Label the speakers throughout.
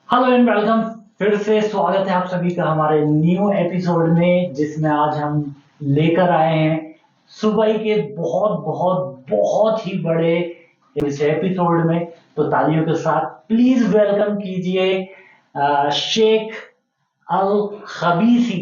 Speaker 1: Hello and welcome. फिर से स्वागत है आप सभी का हमारे न्यू एपिसोड में, जिसमें आज हम लेकर आए हैं सुबह के बहुत बहुत बहुत ही बड़े इस एपिसोड में। तो तालियों के साथ प्लीज वेलकम कीजिए शेख अल खबीसी।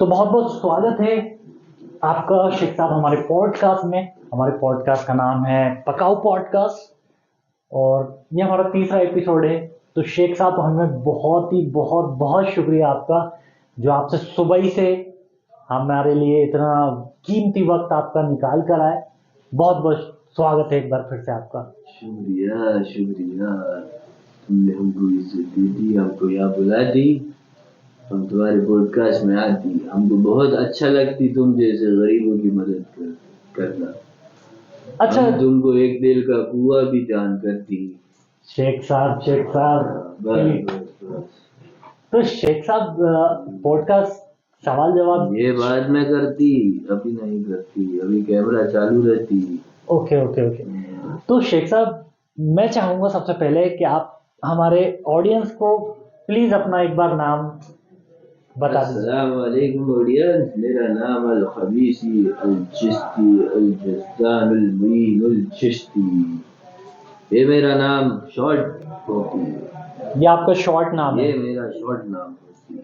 Speaker 1: तो बहुत बहुत स्वागत है आपका शेख साहब हमारे पॉडकास्ट में। हमारे पॉडकास्ट का नाम है पकाओ पॉडकास्ट और ये हमारा तीसरा एपिसोड है। तो शेख साहब हमें बहुत ही बहुत बहुत शुक्रिया आपका, जो आपसे सुबह ही से हमारे लिए इतना कीमती वक्त आपका निकाल कर आए। बहुत बहुत स्वागत है एक बार फिर से आपका।
Speaker 2: शुक्रिया शुक्रिया, तुमने हमको इज्जत दे दी, हमको यहाँ बुला दी, हम तुम्हारे पॉडकास्ट में आती, हमको बहुत अच्छा लगती तुम जैसे गरीबों की मदद करना।
Speaker 1: अच्छा
Speaker 2: हम तुमको एक दिल का कुआं भी दान करती।
Speaker 1: शेख साहब
Speaker 2: बस
Speaker 1: तो शेख साहब पॉडकास्ट सवाल जवाब।
Speaker 2: ये बाद में करती, अभी नहीं करती, अभी कैमरा चालू रहती।
Speaker 1: Okay okay okay. तो शेख साहब मैं चाहूंगा सबसे पहले कि आप हमारे ऑडियंस को प्लीज अपना एक बार नाम बता दीजिए।
Speaker 2: अस्सलाम वालेकुम ऑडियंस, मेरा नाम अल खबीसी अल चिश्ती अल जस्तान अल मुईन अल चिश्ती। ये मेरा नाम शॉर्ट होती है,
Speaker 1: ये आपका शॉर्ट नाम है?
Speaker 2: ये मेरा शॉर्ट नाम होती है।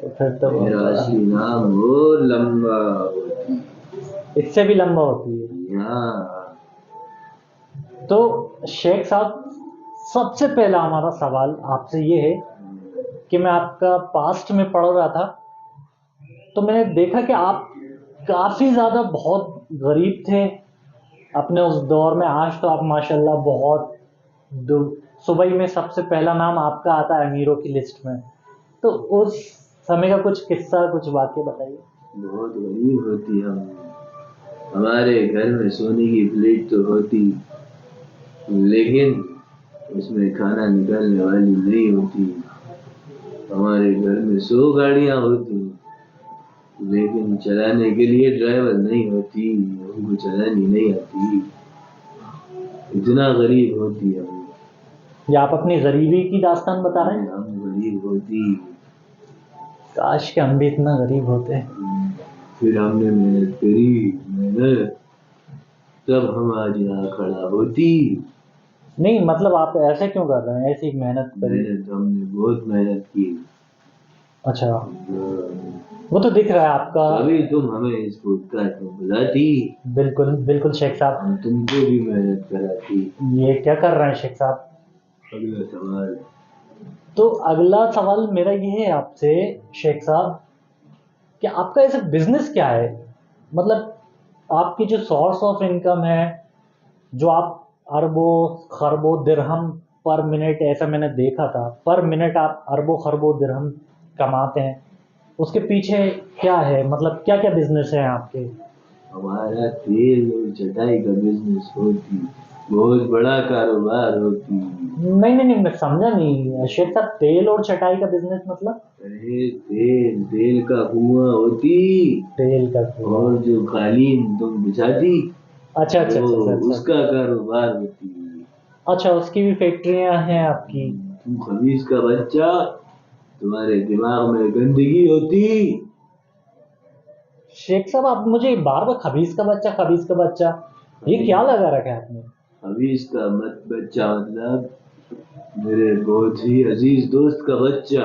Speaker 1: तो फिर तो
Speaker 2: मेरा असली नाम और लंबा होती है।
Speaker 1: इससे भी लंबा होती है।
Speaker 2: हाँ,
Speaker 1: तो शेख साहब सबसे पहला हमारा सवाल आपसे ये है कि मैं आपका पास्ट में पढ़ रहा था, तो मैंने देखा कि आप काफ़ी ज़्यादा बहुत गरीब थे अपने उस दौर में। आज तो आप माशाल्लाह बहुत सुबह में सबसे पहला नाम आपका आता है अमीरों की लिस्ट में। तो उस समय का कुछ किस्सा, कुछ वाक़या बताइए।
Speaker 2: बहुत गरीब होती हम, हमारे घर में सोने की प्लेट तो होती, लेकिन उसमें खाना निकालने वाली नहीं होती। हमारे घर में 100 गाड़ियाँ होती, लेकिन चलाने के लिए ड्राइवर नहीं होती, हमको चलानी नहीं आती। इतना गरीब होती है हम।
Speaker 1: या आप अपनी गरीबी की दास्तान बता रहे हैं?
Speaker 2: हम गरीब होती।
Speaker 1: काश के हम भी इतना गरीब होते।
Speaker 2: फिर हमने मेहनत करी, मेहनत, तब हम आज यहाँ खड़ा होती।
Speaker 1: नहीं मतलब आप ऐसे क्यों कर रहे हैं, ऐसी मेहनत करी?
Speaker 2: मेहनत हमने बहुत मेहनत की।
Speaker 1: अच्छा, वो तो दिख रहा है आपका।
Speaker 2: अभी तुम हमें इस पॉडकास्ट में बुलाती,
Speaker 1: बिल्कुल बिल्कुल शेख साहब।
Speaker 2: हम तुमको भी मेहनत कराती।
Speaker 1: ये क्या कर रहे हैं शेख साहब?
Speaker 2: अगला सवाल।
Speaker 1: तो अगला सवाल मेरा ये है आपसे शेख साहब कि आपका ऐसा बिजनेस क्या है, मतलब आपकी जो सोर्स ऑफ इनकम है, जो आप अरबों खरबों दिरहम पर मिनट, ऐसा मैंने देखा था, पर मिनट आप अरबों खरबों दिरहम कमाते हैं, उसके पीछे क्या है, मतलब क्या क्या बिजनेस है आपके?
Speaker 2: हमारा तेल और चटाई का बिजनेस होती, बहुत बड़ा कारोबार होती।
Speaker 1: नहीं नहीं नहीं, मैं समझा नहीं शेख साहब, तेल और चटाई का बिजनेस मतलब?
Speaker 2: अरे तेल का कुआं होती,
Speaker 1: तेल का कुआं।
Speaker 2: और जो कालीन तुम बिछाती,
Speaker 1: अच्छा अच्छा
Speaker 2: वो
Speaker 1: अच्छा अच्छा
Speaker 2: उसका कारोबार होती।
Speaker 1: अच्छा, उसकी भी फैक्ट्रियां हैं आपकी?
Speaker 2: तुम खबीज का बच्चा, तुम्हारे दिमाग में गंदगी होती।
Speaker 1: शेख साहब आप मुझे बार बार खबीज का बच्चा, ये क्या लगा रखा है आपने?
Speaker 2: खबीज का मत बच्चा मतलब मेरे बहुत ही अजीज दोस्त का बच्चा,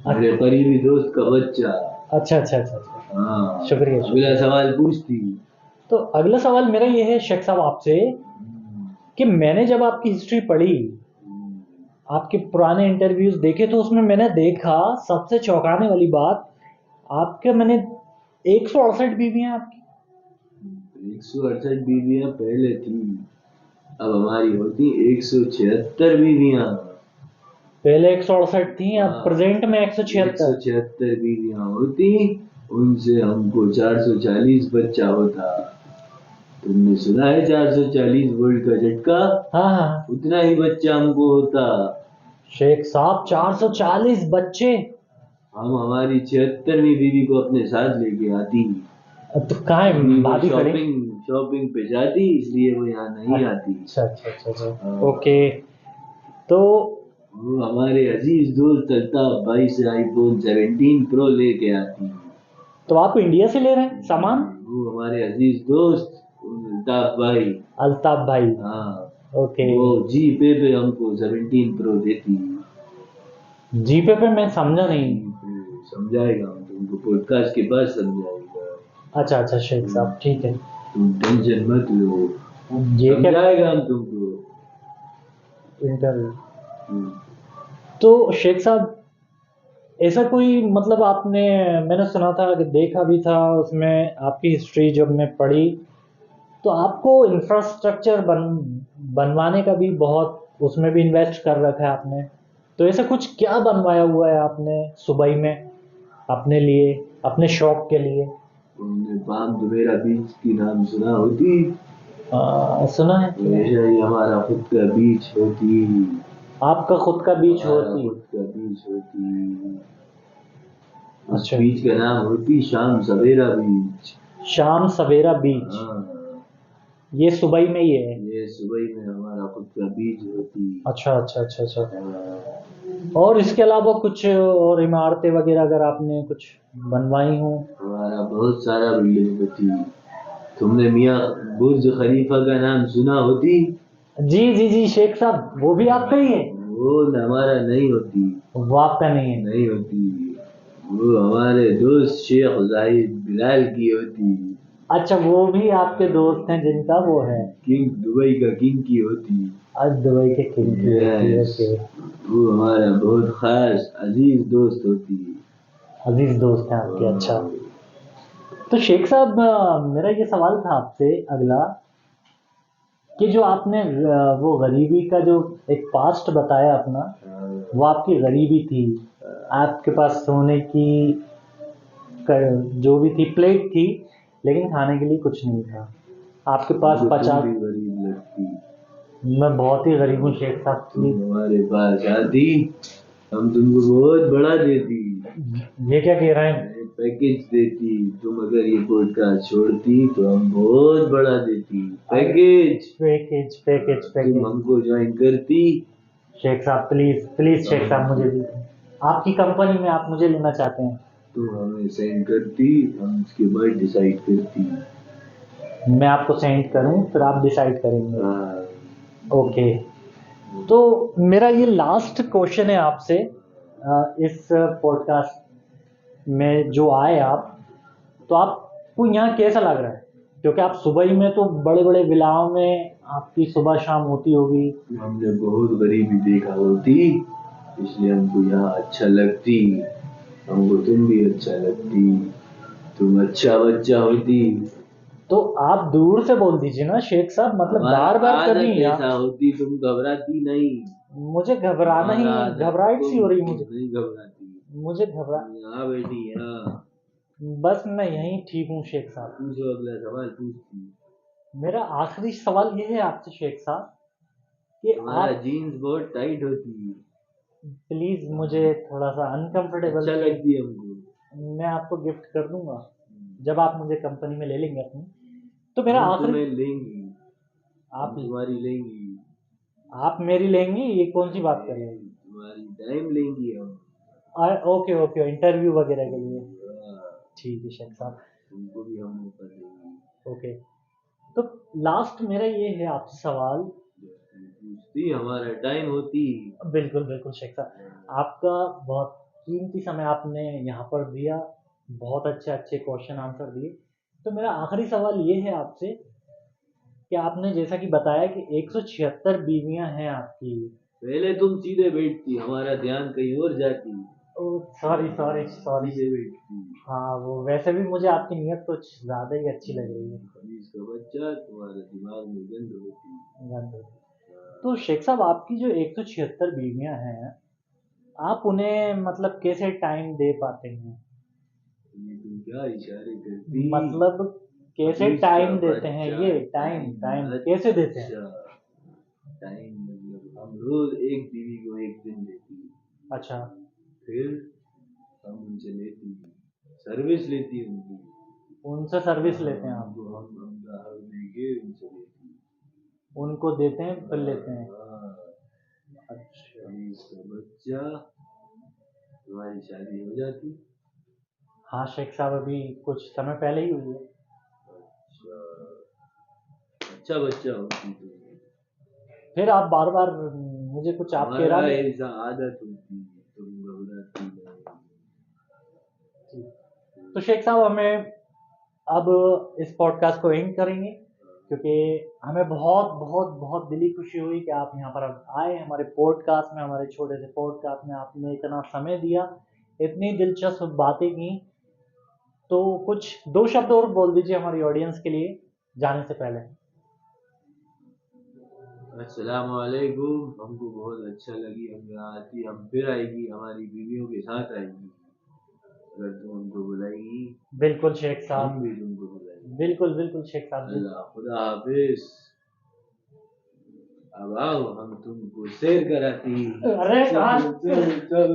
Speaker 2: मेरे करीबी दोस्त का बच्चा।
Speaker 1: अच्छा अच्छा अच्छा अच्छा,
Speaker 2: हाँ,
Speaker 1: शुक्रिया
Speaker 2: अगला सवाल पूछती।
Speaker 1: तो अगला सवाल मेरा ये है शेख साहब आपसे कि मैंने जब आपकी हिस्ट्री पढ़ी, आपके पुराने इंटरव्यूज देखे, तो उसमें मैंने देखा सबसे चौंकाने वाली बात, आपके मैंने 168 बीवियां आपकी।
Speaker 2: 168 बीवियां पहले थी, अब हमारी होती 176 बीवियां।
Speaker 1: पहले 168 थी, अब प्रेजेंट में 176।
Speaker 2: 176 बीवियां होती, उनसे हमको 440 बच्चा होता। तुमने सुना है 440 वोल्ट का झटका?
Speaker 1: हाँ हाँ।
Speaker 2: उतना ही बच्चा हमको होता।
Speaker 1: शेख साहब 440 बच्चे,
Speaker 2: हम हमारी 76वीं बीवी को अपने साथ लेके आती,
Speaker 1: तो कहाँ है
Speaker 2: वो
Speaker 1: भाभी खड़ी?
Speaker 2: शॉपिंग पे जाती, इसलिए वो यहाँ नहीं आती।
Speaker 1: अच्छा अच्छा अच्छा अच्छा,
Speaker 2: हाँ।
Speaker 1: ओके। तो
Speaker 2: वो हमारे अजीज दोस्त अल्ताफ भाई से आईफोन 17 प्रो लेके आती।
Speaker 1: तो आप इंडिया से ले रहे हैं सामान?
Speaker 2: वो हमारे अजीज दोस्त अल्ताफ भाई,
Speaker 1: अल्ताफ भाई,
Speaker 2: हाँ,
Speaker 1: ओके।
Speaker 2: वो जी पे हमको 17 प्रो देती।
Speaker 1: जीपे पे मैं समझा नहीं।
Speaker 2: समझाएगा हम तुमको, पॉडकास्ट के बाद समझाएगा।
Speaker 1: अच्छा अच्छा शेख साहब, ठीक है।
Speaker 2: तुम टेंशन मत लो,
Speaker 1: ये क्या
Speaker 2: समझाएगा हम तुमको।
Speaker 1: इंटरव्यू?
Speaker 2: हम्म।
Speaker 1: तो शेख साहब ऐसा कोई मतलब आपने, मैंने सुना था कि देखा भी था उसमें आपकी हिस्ट्री जब मैं पढ़ी, तो आपको इंफ्रास्ट्रक्चर बनवाने का भी बहुत, उसमें भी इन्वेस्ट कर रखा है आपने। तो ऐसा कुछ क्या बनवाया हुआ है आपने सुबई में अपने लिए, अपने शौक के लिए?
Speaker 2: तुमने पाम जुमेरा बीच की नाम सुना होती?
Speaker 1: सुना है।
Speaker 2: वैसा ही हमारा खुद का बीच होती।
Speaker 1: आपका खुद का बीच
Speaker 2: हमारा
Speaker 1: होती?
Speaker 2: खुद का बीच होती। उस
Speaker 1: अच्छा,
Speaker 2: बीच का नाम होती शाम सवेरा बीच।
Speaker 1: शाम सवेरा बीच,
Speaker 2: हाँ,
Speaker 1: ये सुबई में ही है?
Speaker 2: ये सुबह में हमारा खुद का बीच होती।
Speaker 1: अच्छा अच्छा अच्छा अच्छा।
Speaker 2: हाँ,
Speaker 1: और इसके अलावा कुछ और इमारतें वगैरह अगर आपने कुछ बनवाई हो?
Speaker 2: हमारा बहुत सारा बिल्डिंग होती। तुमने मियाँ बुर्ज खलीफा का नाम सुना होती?
Speaker 1: जी जी जी शेख साहब, वो भी आपका ही है?
Speaker 2: वो हमारा नहीं होती,
Speaker 1: वो आपका नहीं है?
Speaker 2: नहीं होती। वो हमारे दोस्त शेख जाहिद बिलाल की होती।
Speaker 1: अच्छा, वो भी आपके दोस्त हैं जिनका वो है?
Speaker 2: किंग, दुबई का किंग की होती।
Speaker 1: आज दुबई के किंग की होती है,
Speaker 2: यस,
Speaker 1: ओके।
Speaker 2: वो हमारा बहुत खास अजीज दोस्त होती।
Speaker 1: अजीज दोस्त हैं आपके, अच्छा। तो शेख साहब मेरा ये सवाल था आपसे अगला, कि जो आपने वो गरीबी का जो एक पास्ट बताया अपना, वो आपकी गरीबी थी, आपके पास सोने की जो भी थी प्लेट थी, लेकिन खाने के लिए कुछ नहीं था। आपके पास
Speaker 2: तुम
Speaker 1: 50,
Speaker 2: भी गरीब लगती।
Speaker 1: मैं बहुत ही गरीब हूँ शेख साहब,
Speaker 2: तुम
Speaker 1: प्लीज।
Speaker 2: हमारे पास आती, हम तुमको बहुत बड़ा देती,
Speaker 1: ये क्या कह रहे हैं?
Speaker 2: पैकेज देती। तुम अगर ये पॉडकास्ट छोड़ती तो हम बहुत बड़ा देती पैकेज।
Speaker 1: पैकेज पैकेज
Speaker 2: तुम
Speaker 1: पैकेज?
Speaker 2: हमको ज्वाइन करती।
Speaker 1: शेख साहब प्लीज प्लीज, शेख साहब मुझे भी आपकी कंपनी में आप मुझे लेना चाहते हैं?
Speaker 2: तुम हमें सेंड करती, हम उसके बाद डिसाइड करती।
Speaker 1: मैं आपको सेंड करूं फिर आप डिसाइड करेंगे?
Speaker 2: हाँ,
Speaker 1: ओके। तो मेरा ये लास्ट क्वेश्चन है आपसे, इस पॉडकास्ट में जो आए आप, तो आपको यहाँ कैसा लग रहा है? क्योंकि आप सुबह में तो बड़े बड़े विलाओं में आपकी सुबह शाम होती होगी।
Speaker 2: हमने बहुत गरीबी देखा होती, इसलिए हमको यहाँ अच्छा लगती। हमको तुम भी अच्छा लगती, तुम अच्छा बच्चा होती।
Speaker 1: तो आप दूर से बोल दीजिए ना शेख साहब, मतलब
Speaker 2: हमारा
Speaker 1: बार बार कर
Speaker 2: आदत
Speaker 1: रही हैं
Speaker 2: ऐसा
Speaker 1: आप।
Speaker 2: होती, तुम घबराती नहीं।
Speaker 1: मुझे घबराना ही,
Speaker 2: हमारा आदत,
Speaker 1: घबराहट सी हो रही
Speaker 2: तुम
Speaker 1: मुझे,
Speaker 2: नहीं घबराती।
Speaker 1: मुझे घबरा,
Speaker 2: तुम यहाँ बैठी यहाँ।
Speaker 1: बस मैं यहीं ठीक हूँ शेख साहब।
Speaker 2: पूछो, अगला सवाल पूछती।
Speaker 1: मेरा आखिरी सवाल ये है आपसे शेख साहब, कि
Speaker 2: तुम्हारा
Speaker 1: आप
Speaker 2: जीन्स बहुत टाइट होती,
Speaker 1: प्लीज मुझे थोड़ा सा अनकंफर्टेबल
Speaker 2: अच्छा
Speaker 1: फील,
Speaker 2: लगती है हमको।
Speaker 1: मैं आपको गिफ्ट कर दूंगा जब आप मुझे कंपनी में ले लेंगे अपनी। तो मेरा
Speaker 2: हम
Speaker 1: आखिरी,
Speaker 2: तुम्हें लेंगी, हम
Speaker 1: आप
Speaker 2: तुम्हारी लेंगी।
Speaker 1: आप मेरी लेंगी, ये कौन सी बात कर रहे हैं?
Speaker 2: तुम्हारी टाइम लेंगी हम।
Speaker 1: ओके ओके, इंटरव्यू वगैरह के लिए?
Speaker 2: हाँ,
Speaker 1: ठीक है शेख साहब,
Speaker 2: तुमको भी हम मौका देंगे।
Speaker 1: ओके। तो लास्ट मेरा ये है आपसे सवाल,
Speaker 2: पूछती, हमारा टाइम होती।
Speaker 1: बिल्कुल बिल्कुल शेख साहब, आपका बहुत कीमती समय आपने यहाँ पर दिया, बहुत अच्छे अच्छे क्वेश्चन आंसर दिए। तो मेरा आखिरी सवाल ये है आपसे, कि आपने जैसा कि बताया कि 176 बीवियां हैं आपकी।
Speaker 2: पहले तुम सीधे बैठती, हमारा ध्यान कहीं और जाती।
Speaker 1: Sorry sorry sorry.
Speaker 2: सीधे बैठती।
Speaker 1: हाँ, वो वैसे भी मुझे आपकी नीयत कुछ ज़्यादा ही अच्छी लग रही है।
Speaker 2: खमीस का बच्चा, तुम्हारे दिमाग में गंद होती।
Speaker 1: गंद। तो शेख साहब आपकी जो 176 बीवियां हैं, आप उन्हें मतलब कैसे टाइम दे पाते हैं?
Speaker 2: ये तुम क्या इशारे करती?
Speaker 1: मतलब कैसे
Speaker 2: खमीस का
Speaker 1: टाइम देते हैं,
Speaker 2: बच्चा,
Speaker 1: ये टाइम टाइम कैसे देते हैं?
Speaker 2: अच्छा, टाइम मतलब हम रोज एक बीवी को एक दिन देती है,
Speaker 1: अच्छा,
Speaker 2: फिर हम उनसे लेती है, सर्विस लेती है उनकी,
Speaker 1: उनसे सर्विस लेते हैं आप,
Speaker 2: हमको हम उनका हक देके उनसे लेती है।
Speaker 1: उनको देते हैं फिर लेते हैं।
Speaker 2: हाँ,
Speaker 1: अच्छा,
Speaker 2: अभी इसका बच्चा, तुम्हारी शादी हो जाती।
Speaker 1: हाँ शेख साहब, अभी कुछ समय पहले ही हुई है।
Speaker 2: अच्छा बच्चा होती तो
Speaker 1: फिर आप बार बार मुझे कुछ आपके
Speaker 2: हमारा
Speaker 1: इरादे।
Speaker 2: ऐसा आदत होती है, तुम घबराती नहीं।
Speaker 1: तो शेख साहब, हमें अब इस पॉडकास्ट को एंड करेंगे, क्योंकि हमें बहुत बहुत बहुत दिली खुशी हुई कि आप यहाँ पर अब आए हमारे पॉडकास्ट में, हमारे छोटे से पॉडकास्ट में आपने इतना समय दिया, इतनी दिलचस्प बातें की। तो कुछ 2 शब्द और बोल दीजिए हमारी ऑडियंस के लिए जाने से पहले।
Speaker 2: अस्सलाम वालेकुम, हमको बहुत अच्छा लगी, हम यहाँ आती, हम फिर आएगी, हमारी बीवियों के साथ आएगी, अगर तुम हमको बुलाएगी
Speaker 1: बिल्कुल शेख साहब,
Speaker 2: हम भी तुमको बुलाएंगे।
Speaker 1: बिल्कुल बिल्कुल शेख साहब जी।
Speaker 2: अल्लाह खुदा हाफिज। अब आओ हम तुमको सैर कराती।
Speaker 1: अरे
Speaker 2: चल चल चल।